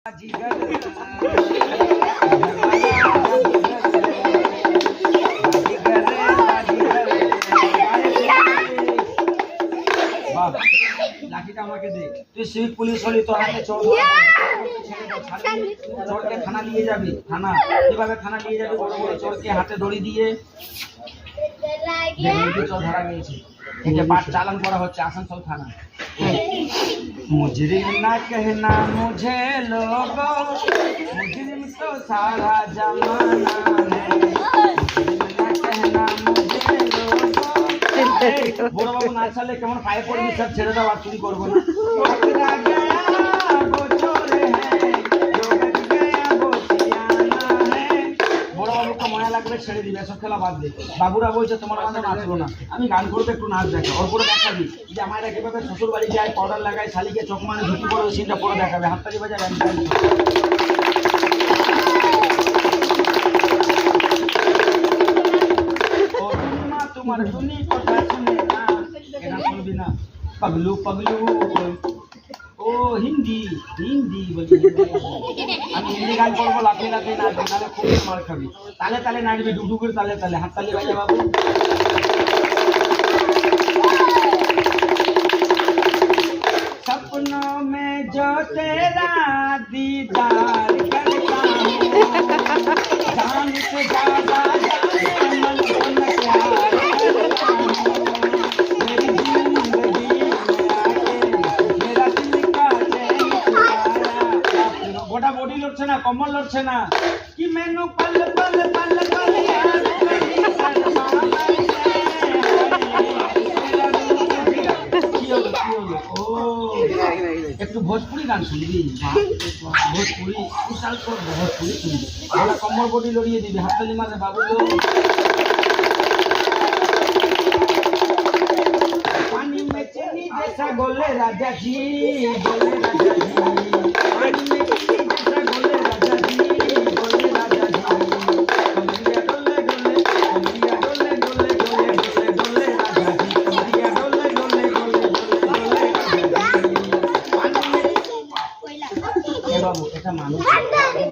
লাঠিটা আমাকে দে। তুই সিভিক পুলিশ হলি, তোর হাতে চোর চোরকে থানা নিয়ে যাবি। থানা কিভাবে থানা নিয়ে যাবি? বড় বড় চোরকে হাতে দড়ি দিয়ে চোর ধরা গিয়েছে, একে পাঠ চালান করা হচ্ছে আসানসোল থানা। मुजरिम ना कहना मुझे लोगो, मुजरिम तो सारा जमाना है। मुजरिम ना कहना मुझे लोगो। বড় বাবু না চালে কেমন পায়ে পড়বি? সব ছেড়ে দাও, আর চুরি করবো না। বড় বাবুকে মনে লাগবে, ছেড়ে দিবে, এসব খেলা বাদ দে। বাবুরা বলছে তোমার মাঝে নাচবো না, আমি গান করবো, একটু নাচ দেখা। ওর পরে দেখাবি যে আমার কিভাবে শ্বশুর বাড়ি যায়, পাউডার লাগায়, শালিকে চোখ মানে ঝুঁকি পড়ে, সিনটা পরে দেখাবে। হাততালি বাজায় গান তোমার শুনি কথা শুনে না, এটা শুনবি না। পাগলু পাগলু ও হিন্দি হিন্দি বলছি, আমি হিন্দি গান করবো, লাফিয়ে লাফিয়ে নাচবি, নাহলে খুব মার খাবি। তালে তালে নাচবি, ডুডু করে তালে তালে। হাততালি বাজে বাবু। सपनों में जो तेरा दीदार करता हूँ, जान से ज्यादा मन को न प्यार करता हूँ। मेरी जिंदगी में आके मेरा दिल का चैन चुराया। गोटा बॉडी लड़ছে না, कमर लड़ছে না, कि मैनू पल पल पल पल याद करी शर्मा একটু ভোজপুরি গান শুনবি? ভোজপুরি বিশাল তোর ভোজপুরি শুনবি, আমরা কম্বল বডি লড়িয়ে দিবি। হাততালি মারে বাবু। পানি में चीनी जैसा बोले राजा जी, बोले राजा जी, पानी में